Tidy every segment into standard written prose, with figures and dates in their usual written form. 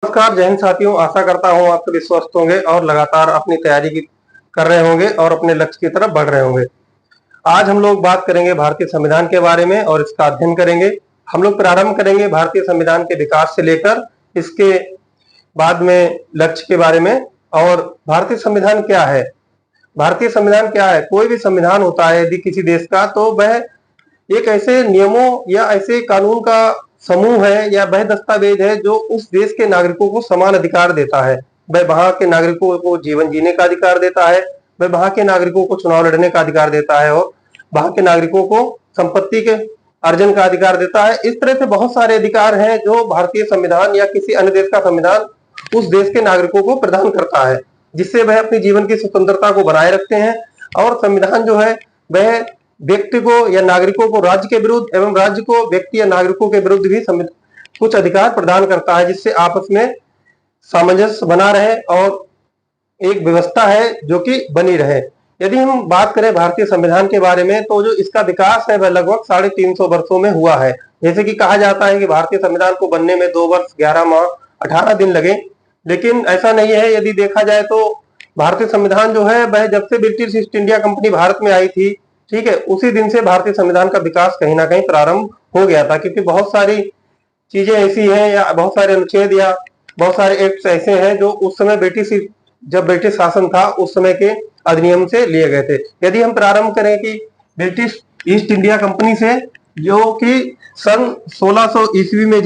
नमस्कार जय हिंद साथियों, आशा करता हूँ आप सभी स्वस्थ होंगे और लगातार अपनी कर रहे होंगे और अपने लक्ष्य की तरफ बढ़ रहे होंगे। आज हम लोग बात करेंगे भारतीय संविधान के बारे में और इसका अध्ययन करेंगे। हम लोग प्रारंभ करेंगे भारतीय संविधान के विकास से लेकर इसके बाद में लक्ष्य के बारे में। और भारतीय संविधान क्या है? भारतीय संविधान क्या है? कोई भी संविधान होता है यदि किसी देश का, तो वह एक ऐसे नियमों या ऐसे कानून का समूह है या वह दस्तावेज है जो उस देश के नागरिकों को समान अधिकार देता है। वह वहां के नागरिकों को जीवन जीने का अधिकार देता है, वह वहां के नागरिकों को चुनाव लड़ने का अधिकार देता है और वहां के नागरिकों को संपत्ति के अर्जन का अधिकार देता है। इस तरह से बहुत सारे अधिकार हैं जो भारतीय संविधान या किसी अन्य देश का संविधान उस देश के नागरिकों को प्रदान करता है, जिससे वह अपने जीवन की स्वतंत्रता को बनाए रखते हैं। और संविधान जो है वह व्यक्ति को या नागरिकों को राज्य के विरुद्ध एवं राज्य को व्यक्ति या नागरिकों के विरुद्ध भी कुछ अधिकार प्रदान करता है, जिससे आपस में सामंजस्य बना रहे और एक व्यवस्था है जो कि बनी रहे। यदि हम बात करें भारतीय संविधान के बारे में, तो जो इसका विकास है वह लगभग 350 वर्षों में हुआ है। जैसे कि कहा जाता है कि भारतीय संविधान को बनने में 2 वर्ष 11 माह 18 दिन लगे, लेकिन ऐसा नहीं है। यदि देखा जाए तो भारतीय संविधान जो है वह जब से British east India company Bharat में आई थी, ठीक है, उसी दिन से भारतीय संविधान का विकास कहीं ना कहीं प्रारंभ हो गया था। क्योंकि बहुत सारी चीजें ऐसी हैं या बहुत सारे अनुच्छेद या बहुत सारे एक्ट ऐसे हैं जो उस समय जब ब्रिटिश शासन था उस समय के अधिनियम से लिए गए थे। यदि हम प्रारंभ करें कि ब्रिटिश ईस्ट इंडिया कंपनी से, जो कि सन 1600 ईस्वी में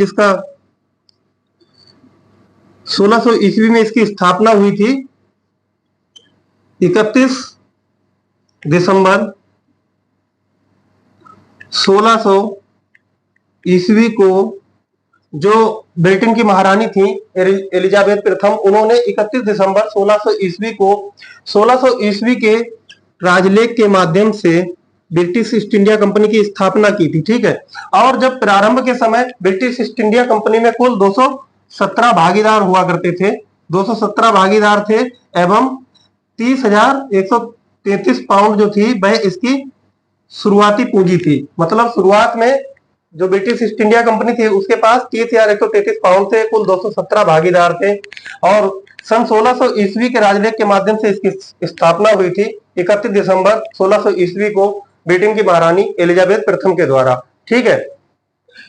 1600 ईस्वी में इसकी स्थापना हुई थी। 31 दिसंबर 1600 ईस्वी को जो ब्रिटेन की महारानी थी एलिजाबेथ प्रथम, उन्होंने 31 दिसंबर 1600 ईस्वी को 1600 ईस्वी के राजलेख के माध्यम से ब्रिटिश ईस्ट इंडिया कंपनी की स्थापना की थी, ठीक है। और जब प्रारंभ के समय ब्रिटिश ईस्ट इंडिया कंपनी में कुल 217 भागीदार हुआ करते थे, 217 भागीदार थे एवं 30,133 पाउंड जो थी वह इसकी शुरुआती पूंजी थी। मतलब शुरुआत में जो ब्रिटिश ईस्ट इंडिया कंपनी थी उसके पास 30,133 पाउंड थे, कुल 217 भागीदार थे। और सन 1600 ईस्वी के राजलेख के माध्यम से इसकी स्थापना हुई थी 31 दिसंबर 1600 ईस्वी को ब्रिटेन की महारानी एलिजाबेथ प्रथम के द्वारा, ठीक है।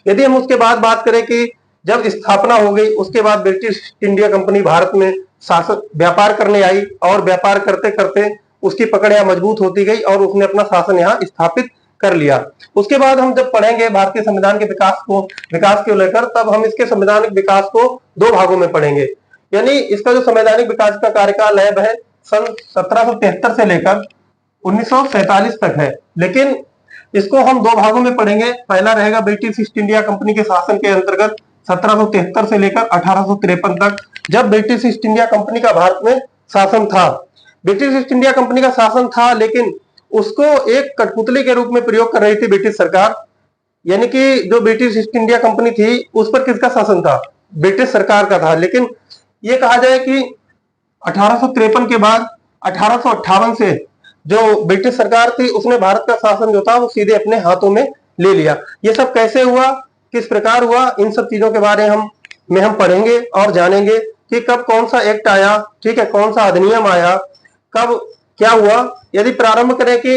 यदि हम उसके बाद बात करें कि जब स्थापना हो गई उसके बाद British east India company Bharat में शासन व्यापार करने आई और व्यापार करते करते उसकी पकड़ यहाँ मजबूत होती गई और उसने अपना शासन यहाँ स्थापित कर लिया। उसके बाद हम जब पढ़ेंगे भारतीय संविधान के विकास को लेकर, तब हम इसके संवैधानिक विकास को 2 भागों में पढ़ेंगे। यानी इसका जो संवैधानिक विकास का कार्यकाल है वह सन 1773 से लेकर 1947 तक है, लेकिन इसको हम 2 भागों में पढ़ेंगे। पहला रहेगा ब्रिटिश ईस्ट इंडिया कंपनी के शासन के अंतर्गत 1773 से लेकर 1853 तक, जब ब्रिटिश ईस्ट इंडिया कंपनी का भारत में शासन था। ब्रिटिश ईस्ट इंडिया कंपनी का शासन था, लेकिन उसको एक कठपुतली के रूप में प्रयोग कर रही थी ब्रिटिश सरकार। यानी कि जो ब्रिटिश ईस्ट इंडिया कंपनी थी उस पर किसका शासन था? ब्रिटिश सरकार का था। लेकिन ये कहा जाए कि 1853 के बाद 1858 से जो ब्रिटिश सरकार थी उसने भारत का शासन जो था वो सीधे अपने हाथों में ले लिया। ये सब कैसे हुआ, किस प्रकार हुआ, इन सब चीजों के बारे में हम पढ़ेंगे और जानेंगे कि कब कौन सा एक्ट आया, ठीक है, कौन सा अधिनियम आया, कब क्या हुआ। यदि प्रारंभ करें कि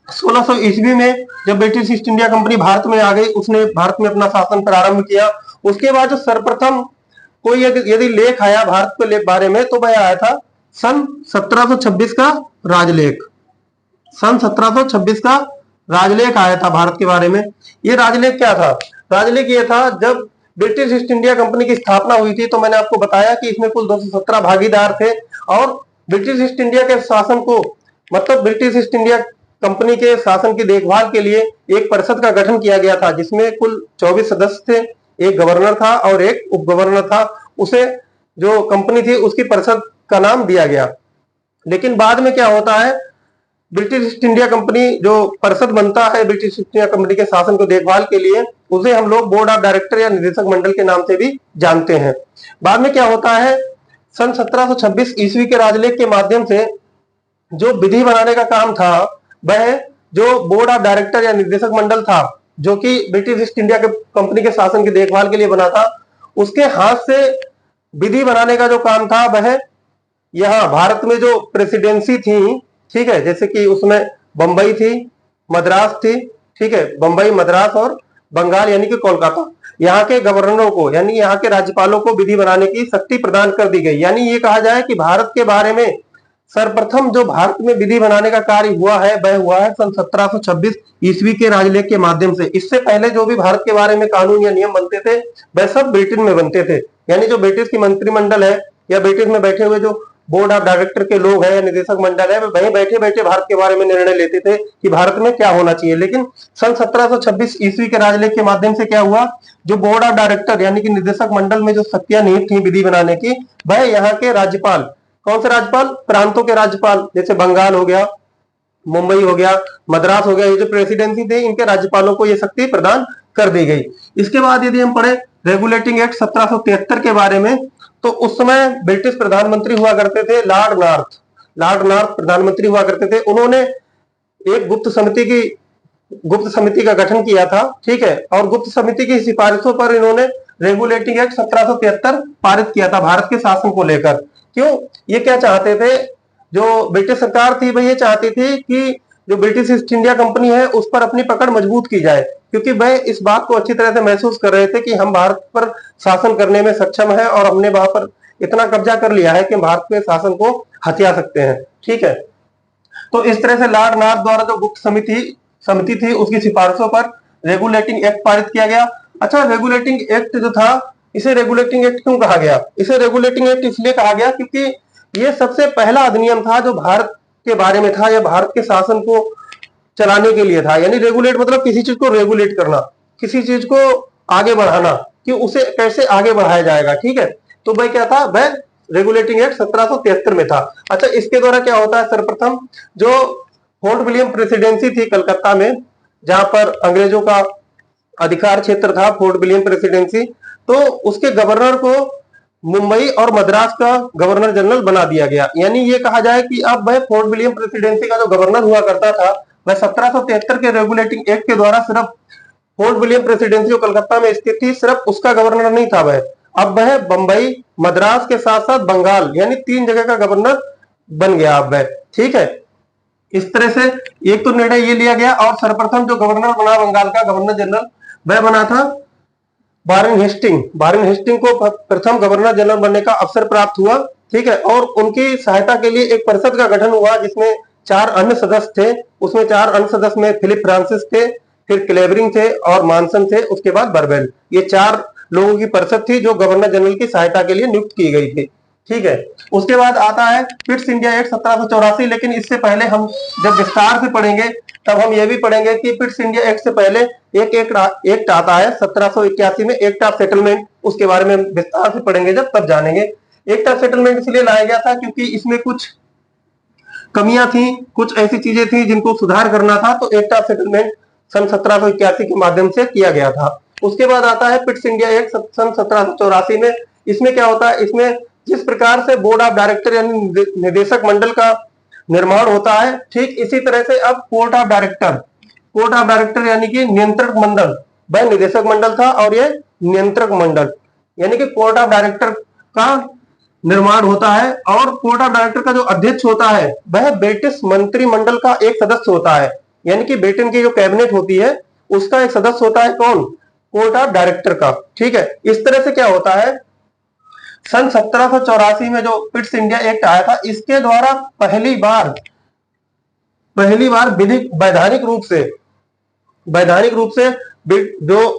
1600 ईस्वी में जब British east India company Bharat में आ गई, उसने भारत में अपना शासन प्रारंभ किया। उसके बाद जो सर्वप्रथम कोई यदि लेख आया भारत के बारे में, तो वह आया था सन 1726 का राजलेख। सन 1726 का राजलेख आया था भारत के बारे में। ये राजलेख क्या था? राजलेख ये था, जब ब्रिटिश ईस्ट इंडिया कंपनी की स्थापना हुई थी तो मैंने आपको बताया कि इसमें कुल 217 भागीदार थे और ब्रिटिश ईस्ट इंडिया के शासन को, मतलब ब्रिटिश ईस्ट इंडिया कंपनी के शासन की देखभाल के लिए एक परिषद का गठन किया गया था, जिसमें कुल 24 सदस्य थे, एक गवर्नर था और एक उप गवर्नर था। उसे जो कंपनी थी उसकी परिषद का नाम दिया गया। लेकिन बाद में क्या होता है, ब्रिटिश ईस्ट इंडिया कंपनी जो परिषद बनता है ब्रिटिश ईस्ट इंडिया कंपनी के शासन को देखभाल के लिए, उसे हम लोग बोर्ड ऑफ डायरेक्टर या निदेशक मंडल के नाम से भी जानते हैं। बाद में क्या होता है, सन 1726 ईस्वी के राजलेख के माध्यम से जो विधि बनाने का काम था, वह जो बोर्ड ऑफ डायरेक्टर या निर्देशक मंडल था जो कि ब्रिटिश ईस्ट इंडिया के कंपनी के शासन की देखभाल के लिए बना था, उसके हाथ से विधि बनाने का जो काम था वह यहाँ भारत में जो प्रेसिडेंसी थी, ठीक है, जैसे कि उसमें बंबई थी, मद्रास थी, ठीक है, बंबई, मद्रास और बंगाल यानी कि कोलकाता, यहाँ के गवर्नरों को यानी यहाँ के राज्यपालों को विधि बनाने की शक्ति प्रदान कर दी गई। यानी ये कहा जाए कि भारत के बारे में सर्वप्रथम जो भारत में विधि बनाने का कार्य हुआ है वह हुआ है सन 1726 ईस्वी के राजलेख के माध्यम से। इससे पहले जो भी भारत के बारे में कानून या नियम बनते थे वह सब ब्रिटेन में बनते थे। यानी जो ब्रिटिश की मंत्रिमंडल है या ब्रिटिश में बैठे हुए जो बोर्ड ऑफ डायरेक्टर के लोग हैं या निदेशक मंडल है, वहीं बैठे बैठे भारत के बारे में निर्णय लेते थे कि भारत में क्या होना चाहिए। लेकिन सन 1726 ईस्वी के राजलेख के माध्यम से क्या हुआ, जो बोर्ड ऑफ डायरेक्टर यानी कि निदेशक मंडल में जो शक्तियां निहित थी विधि बनाने की, वह यहाँ के राज्यपाल, कौन से राज्यपाल, प्रांतों के राज्यपाल, जैसे बंगाल हो गया, मुंबई हो गया, मद्रास हो गया, ये जो प्रेसिडेंसी थे इनके राज्यपालों को ये शक्ति प्रदान कर दी गई। इसके बाद यदि हम पढ़े रेगुलेटिंग एक्ट 1773 के बारे में, तो उस समय ब्रिटिश प्रधानमंत्री हुआ करते थे लॉर्ड नॉर्थ। लॉर्ड नॉर्थ प्रधानमंत्री हुआ करते थे। उन्होंने एक गुप्त समिति का गठन किया था, ठीक है, और गुप्त समिति की सिफारिशों पर इन्होंने रेगुलेटिंग एक्ट 1773 पारित किया था भारत के शासन को लेकर। क्यों, ये क्या चाहते थे, जो ब्रिटिश सरकार थी वह ये चाहती थी कि जो ब्रिटिश ईस्ट इंडिया कंपनी है उस पर अपनी पकड़ मजबूत की जाए, क्योंकि वह इस बात को अच्छी तरह से महसूस कर रहे थे कि हम भारत पर शासन करने में सक्षम है और हमने वहां पर इतना कब्जा कर लिया है कि भारत के शासन को हथिया सकते हैं, ठीक है। तो इस तरह से लॉर्ड नॉर्थ द्वारा जो गुप्त समिति थी उसकी सिफारिशों पर रेगुलेटिंग एक्ट पारित किया गया। अच्छा, रेगुलेटिंग एक्ट जो था, इसे रेगुलेटिंग एक्ट क्यों कहा गया? इसे रेगुलेटिंग एक्ट इसलिए कहा गया क्योंकि ये सबसे पहला अधिनियम था जो भारत के बारे में था या भारत के शासन को चलाने के लिए था। यानी रेगुलेट मतलब किसी चीज को रेगुलेट करना, किसी चीज को आगे बढ़ाना कि उसे कैसे आगे बढ़ाया जाएगा, ठीक है। तो वह क्या था, वह रेगुलेटिंग एक्ट 1773 में था। अच्छा, इसके द्वारा क्या होता है, सर्वप्रथम जो फोर्ट विलियम प्रेसिडेंसी थी कलकत्ता में, जहां पर अंग्रेजों का अधिकार क्षेत्र था, फोर्ट विलियम प्रेसिडेंसी, तो उसके गवर्नर को मुंबई और मद्रास का गवर्नर जनरल बना दिया गया। यानी ये कहा जाए कि अब वह फोर्ट विलियम प्रेसिडेंसी का जो गवर्नर हुआ करता था वह 1773 के रेगुलेटिंग एक्ट के द्वारा सिर्फ फोर्ट विलियम प्रेसिडेंसी जो कलकत्ता में स्थित थी सिर्फ उसका गवर्नर नहीं था वह, अब वह बंबई, मद्रास के साथ साथ बंगाल यानी 3 जगह का गवर्नर बन गया अब वह, ठीक है। इस तरह से एक तो निर्णय ये लिया गया और सर्वप्रथम जो गवर्नर बना बंगाल का गवर्नर जनरल वह बना था वारेन हेस्टिंग। वारेन हेस्टिंग को प्रथम गवर्नर जनरल बनने का अवसर प्राप्त हुआ, ठीक है, और उनकी सहायता के लिए एक परिषद का गठन हुआ जिसमें 4 अन्य सदस्य थे। उसमें 4 अन्य सदस्य में फिलिप फ्रांसिस थे, फिर क्लेवरिंग थे और मानसन थे, उसके बाद बर्वेल। ये 4 लोगों की परिषद थी जो गवर्नर जनरल की सहायता के लिए नियुक्त की गई थी, ठीक है। उसके बाद आता है पिट्स इंडिया एक्ट 1784। लेकिन इससे पहले हम जब विस्तार से पढ़ेंगे तब हम ये भी पढ़ेंगे कि पिट्स इंडिया एक्ट से पहले एक एक्ट आता है 1781 में, एक्ट ऑफ सेटलमेंट। उसके बारे में विस्तार से पढ़ेंगे जब, तब जानेंगे। एक्ट ऑफ सेटलमेंट इसलिए लाया गया था क्योंकि इसमें कुछ कमियां थी, कुछ ऐसी चीजें थी जिनको सुधार करना था, तो एक्ट ऑफ सेटलमेंट सन 1781 के माध्यम से किया गया था। उसके बाद आता है पिट्स इंडिया एक्ट सन 1784 में। इसमें क्या होता है, इसमें जिस प्रकार से बोर्ड ऑफ डायरेक्टर यानी निदेशक मंडल का निर्माण होता है, ठीक इसी तरह से अब कोर्ट ऑफ डायरेक्टर यानी कि नियंत्रक मंडल, वह निदेशक मंडल था और ये नियंत्रक मंडल यानी कि कोर्ट ऑफ डायरेक्टर का निर्माण होता है। और कोर्ट ऑफ डायरेक्टर का जो अध्यक्ष होता है वह ब्रिटिश मंत्रिमंडल का एक सदस्य होता है। यानी कि ब्रिटेन की जो कैबिनेट होती है उसका एक सदस्य होता है, कौन, कोर्ट ऑफ डायरेक्टर का, ठीक है। इस तरह से क्या होता है, सन 1784 में जो पिट्स इंडिया एक्ट आया था इसके द्वारा पहली बार वैधानिक रूप से जो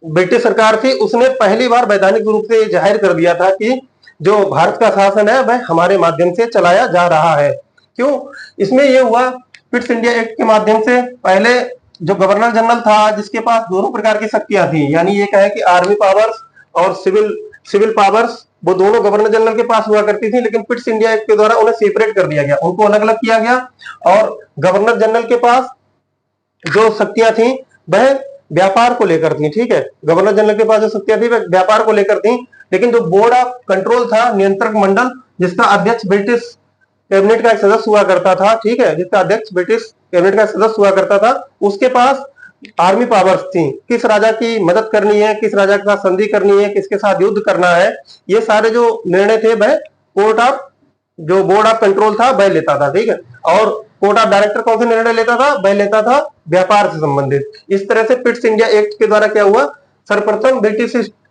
ब्रिटिश सरकार थी उसने पहली बार वैधानिक रूप से जाहिर कर दिया था कि जो भारत का शासन है वह हमारे माध्यम से चलाया जा रहा है। क्यों, इसमें यह हुआ पिट्स इंडिया एक्ट के माध्यम से पहले जो गवर्नर जनरल था जिसके पास दोनों प्रकार की शक्तियां थी, यानी ये कहे कि आर्मी पावर्स और सिविल पावर्स, वो दोनों गवर्नर जनरल के पास हुआ करती थी। लेकिन पिट्स इंडिया एक्ट के द्वारा उन्हें सेपरेट कर दिया गया, उनको अलग अलग किया गया और गवर्नर जनरल के पास जो शक्तियां थी वह व्यापार को लेकर थी, ठीक है। गवर्नर जनरल के पास जो शक्तियां थी वह व्यापार को लेकर थी। लेकिन जो बोर्ड ऑफ कंट्रोल था, नियंत्रक मंडल, जिसका अध्यक्ष ब्रिटिश कैबिनेट का एक सदस्य हुआ करता था, ठीक है, जिसका अध्यक्ष ब्रिटिश कैबिनेट का सदस्य हुआ करता था, उसके पास आर्मी पावर्स थी, किस राजा की मदद करनी है, किस राजा के साथ संधि करनी है, किसके साथ युद्ध करना है, ये सारे जो निर्णय थे वह कोर्ट ऑफ जो बोर्ड ऑफ कंट्रोल था वह लेता था। ठीक है, और कोर्ट ऑफ डायरेक्टर कौन से निर्णय लेता था, वह लेता था व्यापार से संबंधित। इस तरह से पिट्स इंडिया एक्ट के द्वारा क्या हुआ, सर्वप्रथम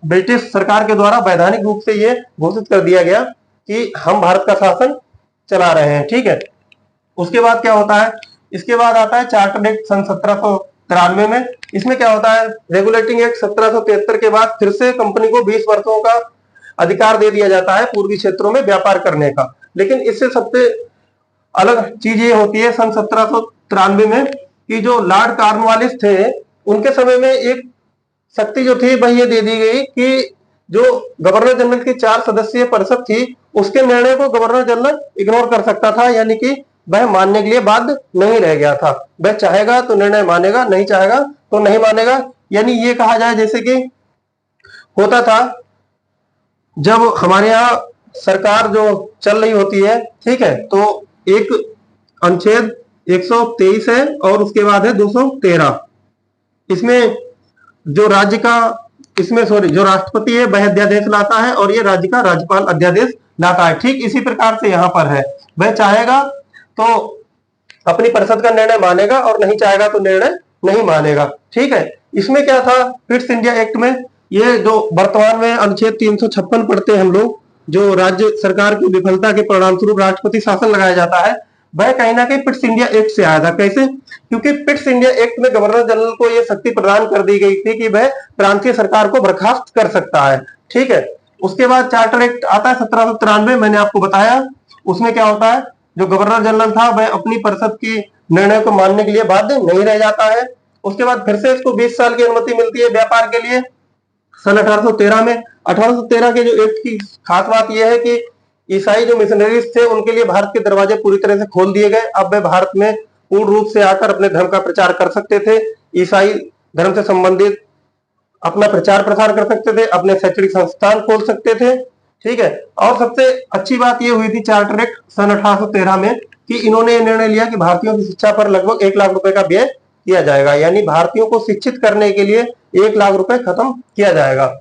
ब्रिटिश सरकार के द्वारा वैधानिक रूप से यह घोषित कर दिया गया कि हम भारत का शासन चला रहे हैं। ठीक है, उसके बाद क्या होता है, इसके बाद आता है चार्टर एक्ट सन 1793 में। इसमें क्या होता है, रेगुलेटिंग एक्ट 1773 के बाद फिर से कंपनी को 20 वर्षों का अधिकार दे दिया जाता है पूर्वी क्षेत्रों में व्यापार करने का। लेकिन इससे सबसे अलग चीज ये होती है सन 1793 में कि जो लॉर्ड कॉर्नवालिस थे उनके समय में एक शक्ति जो थी वह ये दे दी गई कि जो गवर्नर जनरल की 4 सदस्यीय परिषद थी उसके निर्णय को गवर्नर जनरल इग्नोर कर सकता था, यानी कि वह मानने के लिए बाध्य नहीं रह गया था। वह चाहेगा तो निर्णय मानेगा, नहीं चाहेगा तो नहीं मानेगा। यानी ये कहा जाए जैसे कि होता था जब हमारे यहाँ सरकार जो चल रही होती है, ठीक है, तो एक अनुच्छेद 123 है और उसके बाद है 213। इसमें जो राज्य का इसमें सॉरी जो राष्ट्रपति है वह अध्यादेश लाता है और ये राज्य का राज्यपाल अध्यादेश लाता है। ठीक इसी प्रकार से यहाँ पर है, वह चाहेगा तो अपनी परिषद का निर्णय मानेगा और नहीं चाहेगा तो निर्णय नहीं मानेगा। ठीक है, इसमें क्या था, पिट्स इंडिया एक्ट में ये जो वर्तमान में अनुच्छेद 356 पढ़ते हैं हम लोग, जो राज्य सरकार की विफलता के परिणाम स्वरूप राष्ट्रपति शासन लगाया जाता है, वह कहीं ना कहीं पिट्स इंडिया एक्ट से आया था। कैसे, क्योंकि पिट्स इंडिया एक्ट में गवर्नर जनरल को यह शक्ति प्रदान कर दी गई थी कि वह प्रांतीय सरकार को बर्खास्त कर सकता है। ठीक है, उसके बाद चार्टर एक्ट आता है 1793, मैंने आपको बताया। उसमें क्या होता है, जो गवर्नर जनरल था वह अपनी परिषद की निर्णय को मानने के लिए बाध्य नहीं रह जाता है। उसके बाद फिर से इसको 20 साल की अनुमति मिलती है व्यापार के लिए सन 1813 में। 1813 के जो एक्ट की खास बात यह है कि ईसाई जो मिशनरीज थे उनके लिए भारत के दरवाजे पूरी तरह से खोल दिए गए। अब वे भारत में पूर्ण रूप से आकर अपने धर्म का प्रचार कर सकते थे, ईसाई धर्म से संबंधित अपना प्रचार प्रसार कर सकते थे, अपने शैक्षणिक संस्थान खोल सकते थे। ठीक है, और सबसे अच्छी बात यह हुई थी चार्टर एक्ट सन 1813 में कि इन्होंने ये निर्णय लिया कि भारतीयों की शिक्षा पर लगभग 1 लाख रुपए का व्यय किया जाएगा, यानी भारतीयों को शिक्षित करने के लिए 1 लाख रुपए खत्म किया जाएगा।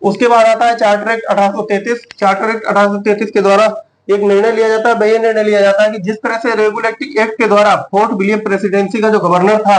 उसके बाद आता है चार्टर एक्ट 1833। चार्टर एक्ट 1833 के द्वारा एक निर्णय लिया जाता है, वह निर्णय लिया जाता है कि जिस तरह से रेगुलेटिंग एक्ट के द्वारा फोर्ट विलियम प्रेसिडेंसी का जो गवर्नर था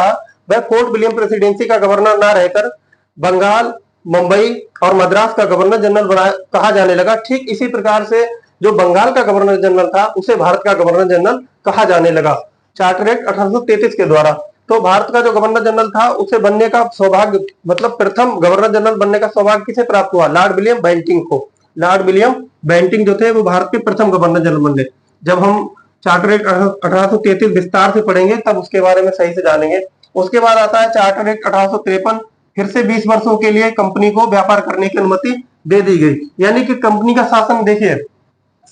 वह फोर्ट विलियम प्रेसिडेंसी का गवर्नर ना रहकर बंगाल, मुंबई और मद्रास का गवर्नर जनरल कहा जाने लगा। ठीक इसी प्रकार से जो बंगाल का गवर्नर जनरल था उसे भारत का गवर्नर जनरल कहा जाने लगा चार्टर एक्ट 1833 के द्वारा। तो भारत का जो गवर्नर जनरल था उसे बनने का सौभाग्य, मतलब प्रथम गवर्नर जनरल बनने का सौभाग्य किसे प्राप्त हुआ, लॉर्ड विलियम बेंटिंग को। लॉर्ड विलियम बेंटिंग जो थे वो भारत के प्रथम गवर्नर जनरल बने। जब हम चार्टर एक्ट 1833 विस्तार से पढ़ेंगे तब उसके बारे में सही से जानेंगे। उसके बाद आता है चार्टर एक्ट 1853। फिर से 20 वर्षों के लिए कंपनी को व्यापार करने की अनुमति दे दी गई, यानी कि कंपनी का शासन देखिए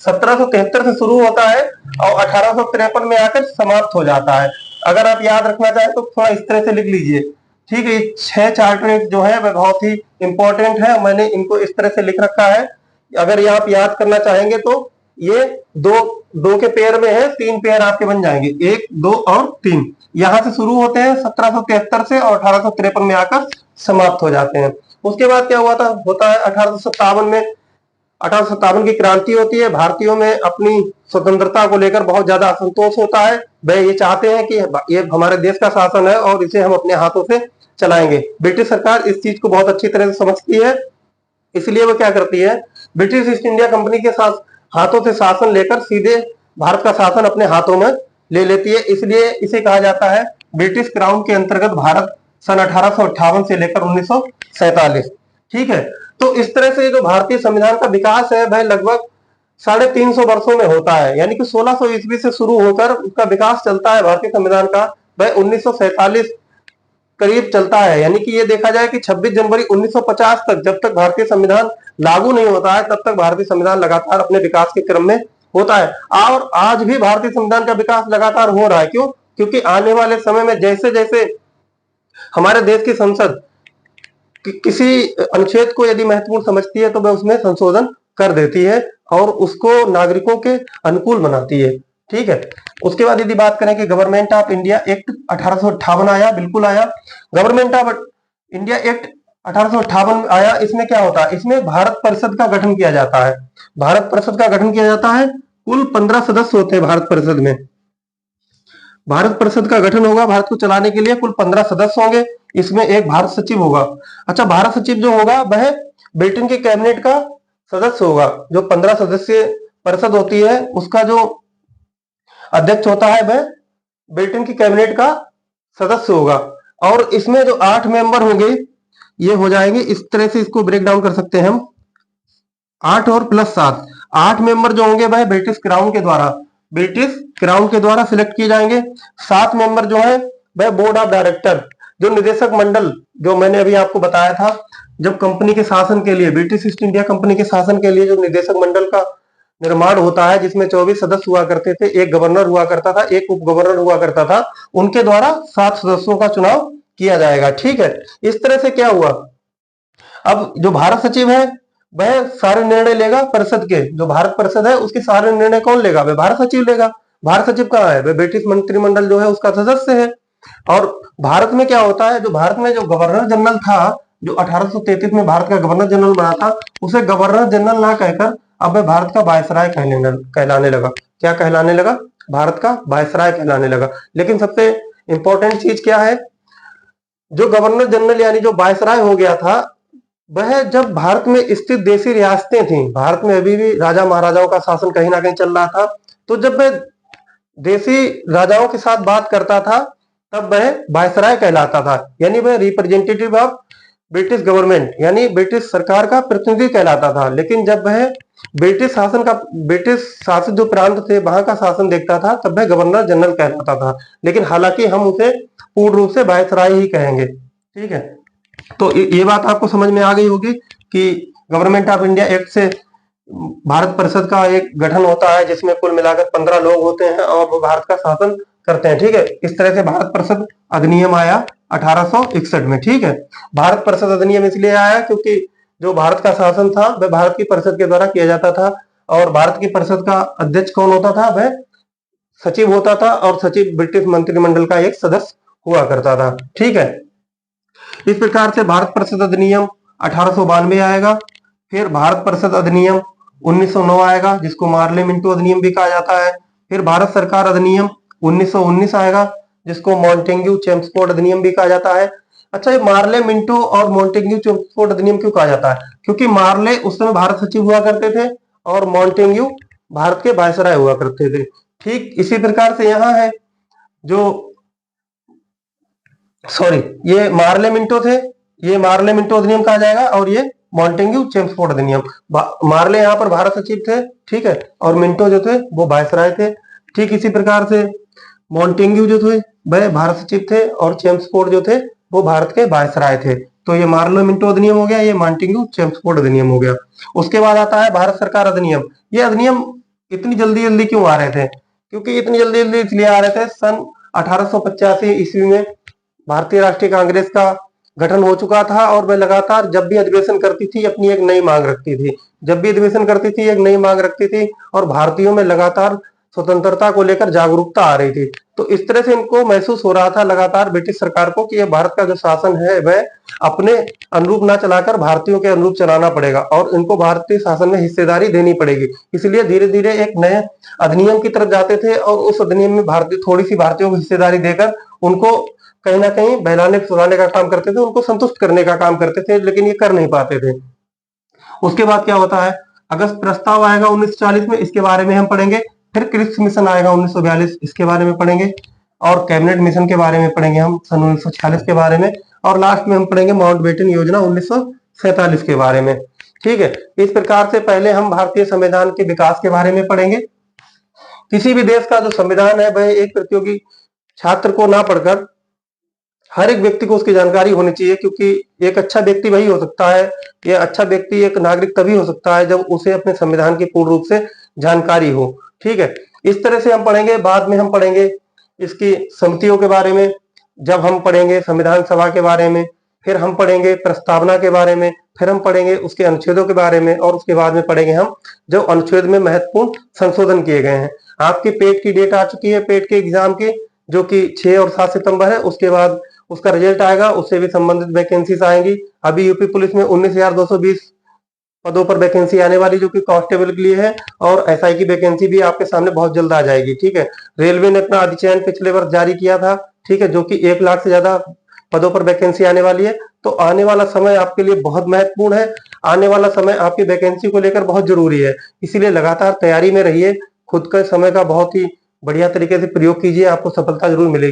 1773 से शुरू होता है और 1853 में आकर समाप्त हो जाता है। अगर आप याद रखना चाहें तो थोड़ा इस तरह से लिख लीजिए। ठीक है, 6 चार्टर एक्ट जो है वह बहुत ही इंपॉर्टेंट है, मैंने इनको इस तरह से लिख रखा है। अगर ये आप याद करना चाहेंगे तो ये दो के पेयर में है, 3 पेयर आपके बन जाएंगे, 1, 2 और 3। यहां से शुरू होते हैं 1773 से और 1853 में आकर समाप्त हो जाते हैं। उसके बाद क्या हुआ था, होता है 1857 में। 1857 की क्रांति होती है। भारतीयों में अपनी स्वतंत्रता को लेकर बहुत ज्यादा असंतोष होता है। वे ये चाहते हैं कि ये हमारे देश का शासन है और इसे हम अपने हाथों से चलाएंगे। ब्रिटिश सरकार इस चीज को बहुत अच्छी तरह से समझती है, इसलिए वो क्या करती है, ब्रिटिश ईस्ट इंडिया कंपनी के साथ हाथों से शासन लेकर सीधे भारत का शासन अपने हाथों में ले लेती है। इसलिए इसे कहा जाता है ब्रिटिश क्राउन के अंतर्गत भारत सन 1858 से लेकर 1947। ठीक है, तो इस तरह से जो भारतीय संविधान का विकास है वह लगभग 350 वर्षों में होता है, यानी कि 1600 ईस्वी से शुरू होकर उसका विकास चलता है भारतीय संविधान का, वह 1947 करीब चलता है। यानी कि ये देखा जाए कि 26 जनवरी 1950 तक, जब तक भारतीय संविधान लागू नहीं होता है तब तक भारतीय संविधान लगातार अपने विकास के क्रम में होता है। और आज भी भारतीय संविधान का विकास लगातार हो रहा है। क्यों? क्योंकि आने वाले समय में जैसे जैसे हमारे देश की संसद किसी अनुच्छेद को यदि महत्वपूर्ण समझती है तो वह उसमें संशोधन कर देती है और उसको नागरिकों के अनुकूल बनाती है। ठीक है। उसके बाद यदि बात करें कि गवर्नमेंट ऑफ इंडिया एक्ट 1858 आया, बिल्कुल आया। गवर्नमेंट ऑफ इंडिया एक्ट 1858 आया। इसमें क्या होता है, इसमें भारत परिषद का गठन किया जाता है। भारत परिषद का गठन किया जाता है। कुल 15 सदस्य होते हैं भारत परिषद में। भारत परिषद का गठन होगा, भारत को चलाने के लिए कुल 15 सदस्य होंगे। इसमें एक भारत सचिव होगा। अच्छा, भारत सचिव जो होगा वह ब्रिटेन के कैबिनेट का सदस्य होगा। जो 15 सदस्य परिषद होती है उसका जो अध्यक्ष होता है वह ब्रिटेन की कैबिनेट का सदस्य होगा। और इसमें जो 8 मेंबर होंगे ये हो जाएंगे, इस तरह से इसको ब्रेक डाउन कर सकते हैं हम, 8 और प्लस 7, 8 मेंबर जो होंगे वह ब्रिटिश क्राउन के द्वारा सिलेक्ट किए जाएंगे। 7 मेंबर जो है वह बोर्ड ऑफ डायरेक्टर, जो निदेशक मंडल, जो मैंने अभी आपको बताया था, जब कंपनी के शासन के लिए, ब्रिटिश ईस्ट इंडिया कंपनी के शासन के लिए जो निदेशक मंडल का निर्माण होता है, जिसमें 24 सदस्य हुआ करते थे, एक गवर्नर हुआ करता था, एक उप गवर्नर हुआ करता था, उनके द्वारा 7 सदस्यों का चुनाव किया जाएगा। ठीक है। इस तरह से क्या हुआ, अब जो भारत सचिव है वह सारे निर्णय लेगा परिषद के, जो भारत परिषद है उसके सारे निर्णय कौन लेगा, वह भारत सचिव लेगा। भारत सचिव कहाँ है, वह ब्रिटिश मंत्रिमंडल जो है उसका सदस्य है। और भारत में क्या होता है, जो भारत में जो गवर्नर जनरल था, जो 1833 में भारत का गवर्नर जनरल बना था, उसे गवर्नर जनरल ना कहकर अब वह भारत का वायसराय कहलाने लगा। क्या कहलाने लगा, भारत का वायसराय कहलाने लगा। लेकिन सबसे इंपॉर्टेंट चीज क्या है, जो गवर्नर जनरल यानी जो वायसराय हो गया था, वह जब भारत में स्थित देशी रियासतें थी, भारत में अभी भी राजा महाराजाओं का शासन कहीं ना कहीं चल रहा था, तो जब वह देशी राजाओं के साथ बात करता था तब वह वायसराय कहलाता था, यानी वह रिप्रेजेंटेटिव ऑफ ब्रिटिश गवर्नमेंट यानी ब्रिटिश सरकार का प्रतिनिधि कहलाता था। लेकिन जब वह ब्रिटिश शासित जो प्रांत थे वहां का शासन देखता था तब वह गवर्नर जनरल कहलाता था। लेकिन हालांकि हम उसे पूर्ण रूप से वायसराय ही कहेंगे। ठीक है, तो ये बात आपको समझ में आ गई होगी कि गवर्नमेंट ऑफ इंडिया एक्ट से भारत परिषद का एक गठन होता है जिसमें कुल मिलाकर 15 लोग होते हैं और वो भारत का शासन करते हैं। ठीक है, इस तरह से भारत परिषद अधिनियम आया 1861 में। ठीक है, भारत परिषद अधिनियम इसलिए आया क्योंकि जो भारत का शासन था वह भारत की परिषद के द्वारा किया जाता था, और भारत की परिषद का अध्यक्ष कौन होता था, वह सचिव होता था, और सचिव ब्रिटिश मंत्रिमंडल का एक सदस्य हुआ करता था। ठीक है, इस प्रकार से भारत परिषद अधिनियम 1892 आएगा। फिर भारत परिषद अधिनियम 1909 आएगा जिसको मार्ले मिंटो अधिनियम भी कहा जाता है। फिर भारत सरकार अधिनियम 1919 आएगा जिसको मॉन्टेग्यू चेम्सफोर्ड अधिनियम भी कहा जाता है। अच्छा, ये मार्ले मिंटो और मॉन्टेग्यू चेम्सफोर्ड अधिनियम क्यों कहा जाता है, क्योंकि मार्ले उस समय भारत सचिव हुआ करते थे और मॉन्टेग्यू भारत के वायसराय हुआ करते थे। ठीक इसी प्रकार से यहाँ है जो ये मार्ले मिंटो थे, ये मार्ले मिंटो अधिनियम कहा जाएगा, और ये मॉन्टेग्यू चेम्सफोर्ड अधिनियम। मार्ले यहाँ पर भारत सचिव थे, ठीक है, और मिंटो जो थे वो वायसराय थे। ठीक इसी प्रकार से मॉन्टेग्यू जो थे वह भारत सचिव थे और चेम्सफोर्ड जो थे वो भारत के वायसराय थे। तो ये मार्ले मिंटो अधिनियम हो गया, ये मॉन्टेग्यू चेम्सफोर्ड अधिनियम हो गया। उसके बाद आता है भारत सरकार अधिनियम। ये अधिनियम इतनी जल्दी जल्दी क्यों आ रहे थे, क्योंकि इतनी जल्दी जल्दी इसलिए आ रहे थे, सन 1885 ईस्वी में भारतीय राष्ट्रीय कांग्रेस का गठन हो चुका था और वह लगातार जब भी अधिवेशन करती थी अपनी एक नई मांग रखती थी, जब भी अधिवेशन करती थी एक नई मांग रखती थी, और भारतीयों में लगातार स्वतंत्रता को लेकर जागरूकता आ रही थी। तो इस तरह से इनको महसूस हो रहा था लगातार ब्रिटिश सरकार को कि यह भारत का जो शासन है वह अपने अनुरूप ना चलाकर भारतीयों के अनुरूप चलाना पड़ेगा और इनको भारतीय शासन में हिस्सेदारी देनी पड़ेगी। इसलिए धीरे धीरे एक नए अधिनियम की तरफ जाते थे और उस अधिनियम में थोड़ी सी भारतीयों को हिस्सेदारी देकर उनको कहीं ना कहीं बहलाने फुलाने का काम करते थे, उनको संतुष्ट करने का काम करते थे, लेकिन ये कर नहीं पाते थे। उसके बाद क्या होता है, अगस्त प्रस्ताव आएगा 1940 में, इसके बारे में हम पढ़ेंगे। फिर क्रिप्स मिशन आएगा 1942, इसके बारे में पढ़ेंगे, और कैबिनेट मिशन के बारे में पढ़ेंगे हम सन 1946 के बारे में, और लास्ट में हम पढ़ेंगे माउंटबेटन योजना 1947 के बारे में। ठीक है, इस प्रकार से पहले हम भारतीय संविधान के विकास के बारे में पढ़ेंगे। किसी भी देश का जो संविधान है वह एक प्रतियोगी छात्र को ना पढ़कर हर एक व्यक्ति को उसकी जानकारी होनी चाहिए, क्योंकि एक अच्छा व्यक्ति वही हो सकता है, यह अच्छा व्यक्ति एक नागरिक तभी हो सकता है जब उसे अपने संविधान की पूर्ण रूप से जानकारी हो। ठीक है, इस तरह से हम पढ़ेंगे। बाद में हम पढ़ेंगे इसकी समितियों के बारे में, जब हम पढ़ेंगे संविधान सभा के बारे में, फिर हम पढ़ेंगे प्रस्तावना के बारे में, फिर हम पढ़ेंगे उसके अनुच्छेदों के बारे में, और उसके बाद में पढ़ेंगे हम जो अनुच्छेद में महत्वपूर्ण संशोधन किए गए हैं। आपके पेट की डेट आ चुकी है, पेट के एग्जाम की, जो कि 6 और 7 सितंबर है। उसके बाद उसका रिजल्ट आएगा, उससे भी संबंधित वैकेंसीज आएंगी। अभी यूपी पुलिस में 19,220 पदों पर वैकेंसी आने वाली, जो कि कांस्टेबल के लिए है, और एसआई की वैकेंसी भी आपके सामने बहुत जल्द आ जाएगी। ठीक है, रेलवे ने अपना अधिचयन पिछले वर्ष जारी किया था, ठीक है, जो कि 1 लाख से ज्यादा पदों पर वैकेंसी आने वाली है। तो आने वाला समय आपके लिए बहुत महत्वपूर्ण है, आने वाला समय आपकी वैकेंसी को लेकर बहुत जरूरी है, इसीलिए लगातार तैयारी में रहिए, खुद के समय का बहुत ही बढ़िया तरीके से प्रयोग कीजिए, आपको सफलता जरूर मिलेगी।